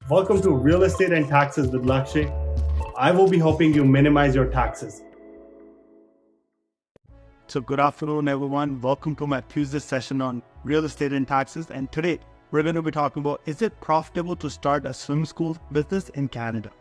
Welcome to Real Estate and Taxes with Lakshay. I will be helping you minimize your taxes. So good afternoon, everyone. Welcome to my Tuesday session on real estate and taxes. And today we're going to be talking about, is it profitable to start a swim school business in Canada?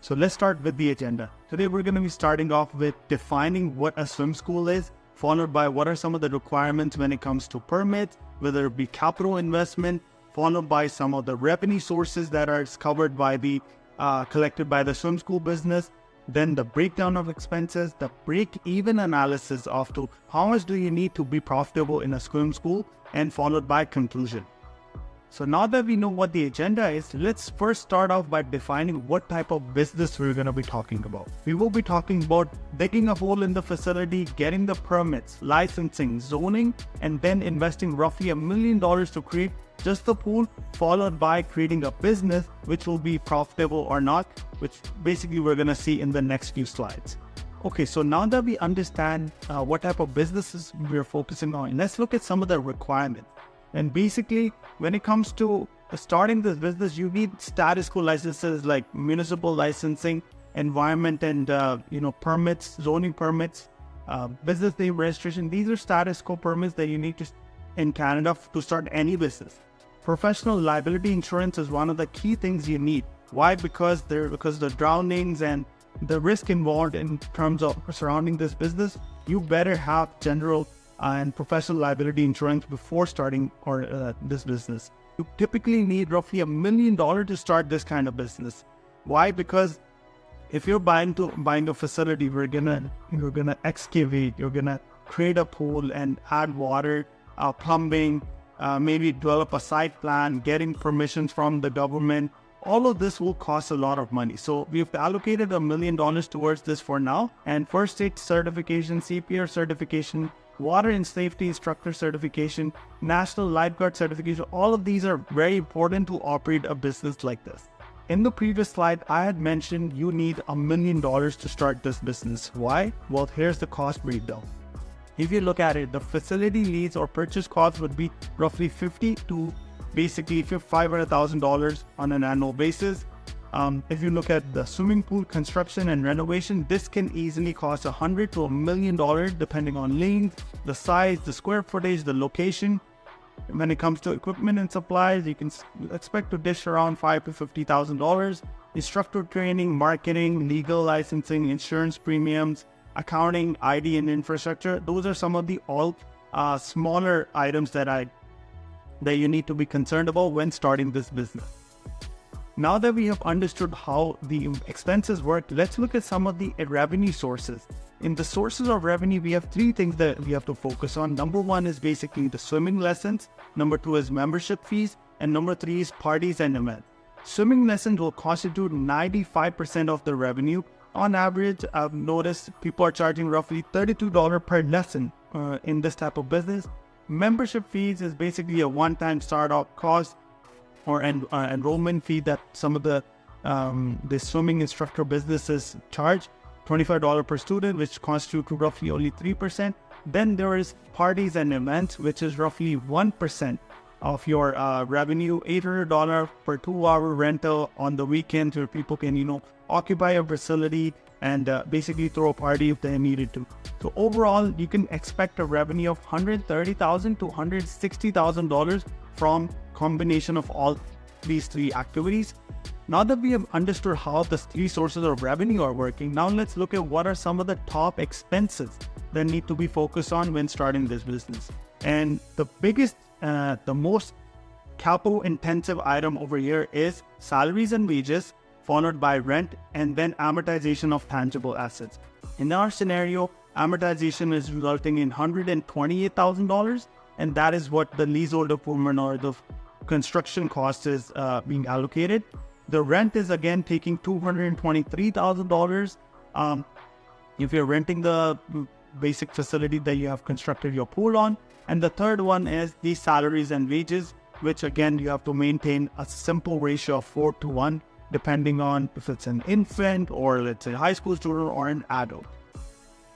So let's start with the agenda. Today we're going to be starting off with defining what a swim school is, followed by what are some of the requirements when it comes to permits, whether it be capital investment, followed by some of the revenue sources that are covered by the collected by the swim school business, then the breakdown of expenses, the break-even analysis of to how much do you need to be profitable in a swim school, and followed by conclusion. So now that we know what the agenda is, let's first start off by defining what type of business we're going to be talking about. We will be talking about digging a hole in the facility, getting the permits, licensing, zoning, and then investing roughly $1 million to create just the pool, followed by creating a business which will be profitable or not, which basically we're going to see in the next few slides. Okay, so now that we understand what type of businesses we're focusing on, let's look at some of the requirements. And basically, when it comes to starting this business, you need status quo licenses like municipal licensing, environment and permits, zoning permits, business name registration. These are status quo permits that you need to in Canada to start any business. Professional liability insurance is one of the key things you need. Why? Because the drownings and the risk involved in terms of surrounding this business, you better have general and professional liability insurance before starting this business. You typically need roughly $1 million to start this kind of business. Why? Because if you're buying a facility, you're gonna excavate, you're gonna create a pool and add water, plumbing, maybe develop a site plan, getting permissions from the government. All of this will cost a lot of money. So we've allocated $1 million towards this for now. And first aid certification, CPR certification, water and safety instructor certification, national lifeguard certification, all of these are very important to operate a business like this. In the previous slide, I had mentioned you need $1 million to start this business. Why? Well, here's the cost breakdown. If you look at it, the facility lease or purchase cost would be roughly $50,000 to basically $500,000 on an annual basis. If you look at the swimming pool construction and renovation, this can easily cost $100,000 to $1 million depending on length, the size, the square footage, the location. When it comes to equipment and supplies, you can expect to dish around $5,000 to $50,000. Instructor training, marketing, legal licensing, insurance premiums, accounting, ID and infrastructure. Those are some of the smaller items that you need to be concerned about when starting this business. Now that we have understood how the expenses work, let's look at some of the revenue sources. In the sources of revenue, we have three things that we have to focus on. Number one is basically the swimming lessons. Number two is membership fees. And number three is parties and events. Swimming lessons will constitute 95% of the revenue. On average, I've noticed people are charging roughly $32 per lesson in this type of business. Membership fees is basically a one-time startup cost or enrollment fee that some of the swimming instructor businesses charge, $25 per student, which constitutes roughly only 3%. Then there is parties and events, which is roughly 1% of your revenue, $800 per 2-hour rental on the weekends where people can, occupy a facility and basically throw a party if they needed to. So overall, you can expect a revenue of $130,000 to $160,000 from combination of all these three activities. Now that we have understood how the three sources of revenue are working, now let's look at what are some of the top expenses that need to be focused on when starting this business. And the biggest, the most capital intensive item over here is salaries and wages, followed by rent, and then amortization of tangible assets. In our scenario, amortization is resulting in $128,000, and that is what the leasehold improvement or the construction cost is being allocated. The rent is again taking $223,000 if you're renting the basic facility that you have constructed your pool on. And the third one is the salaries and wages, which again you have to maintain a simple ratio of 4:1, depending on if it's an infant or let's say a high school student or an adult.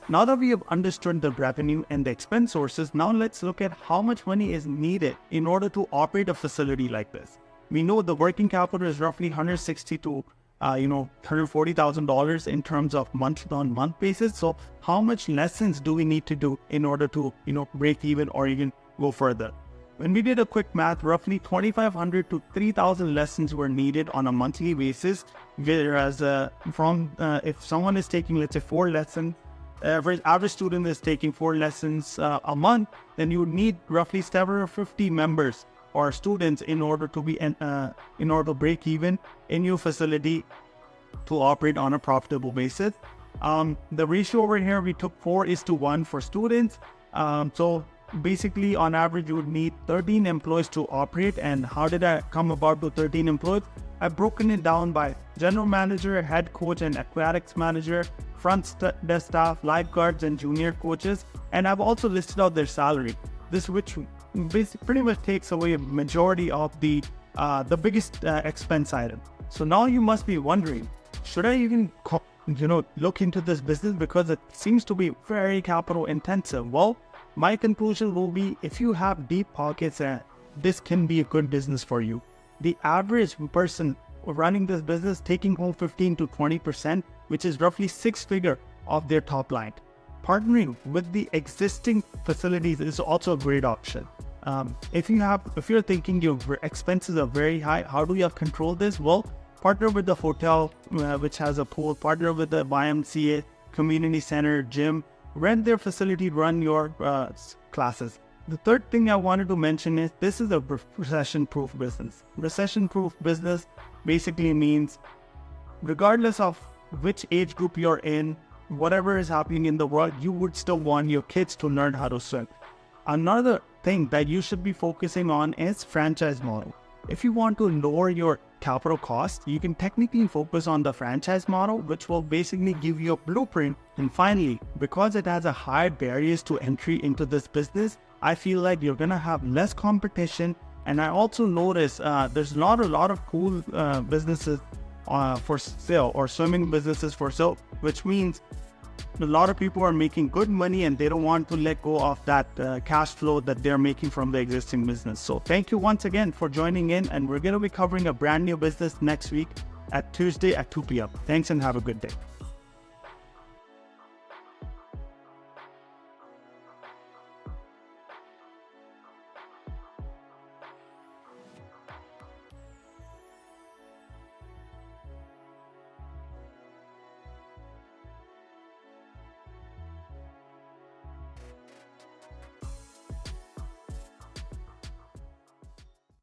Now that we have understood the revenue and the expense sources, now let's look at how much money is needed in order to operate a facility like this. we know the working capital is roughly 160 to $140,000 in terms of month-on-month basis. So how much lessons do we need to do in order to break even or even go further? When we did a quick math, roughly 2,500 to 3,000 lessons were needed on a monthly basis. Whereas if someone is taking, let's say, 4 lessons, average student is taking 4 lessons a month, then you would need roughly 750 members or students in order to break even in your facility to operate on a profitable basis. The ratio over here, we took 4:1 for students. So basically, on average, you would need 13 employees to operate. And how did I come about to 13 employees? I've broken it down by general manager, head coach, and aquatics manager, front desk staff, lifeguards, and junior coaches. And I've also listed out their salary. This which pretty much takes away a majority of the biggest expense item. So now you must be wondering, should I even look into this business, because it seems to be very capital intensive? Well, my conclusion will be, if you have deep pockets, this can be a good business for you. The average person running this business taking home 15 to 20%, which is roughly 6-figure of their top line. Partnering with the existing facilities is also a great option. If you're thinking your expenses are very high, how do you have control this? Well, partner with the hotel, which has a pool, partner with the YMCA, community center, gym, rent their facility, run your classes. The third thing I wanted to mention is this is a recession-proof business. Recession-proof business basically means regardless of which age group you're in, whatever is happening in the world, you would still want your kids to learn how to swim. Another thing that you should be focusing on is franchise model. If you want to lower your capital cost, you can technically focus on the franchise model, which will basically give you a blueprint. And finally, because it has a high barriers to entry into this business, I feel like you're gonna have less competition. And I also notice there's not a lot of cool businesses for sale, or swimming businesses for sale, which means a lot of people are making good money and they don't want to let go of that cash flow that they're making from the existing business. So thank you once again for joining in, and we're going to be covering a brand new business next week at Tuesday at 2 p.m. Thanks and have a good day.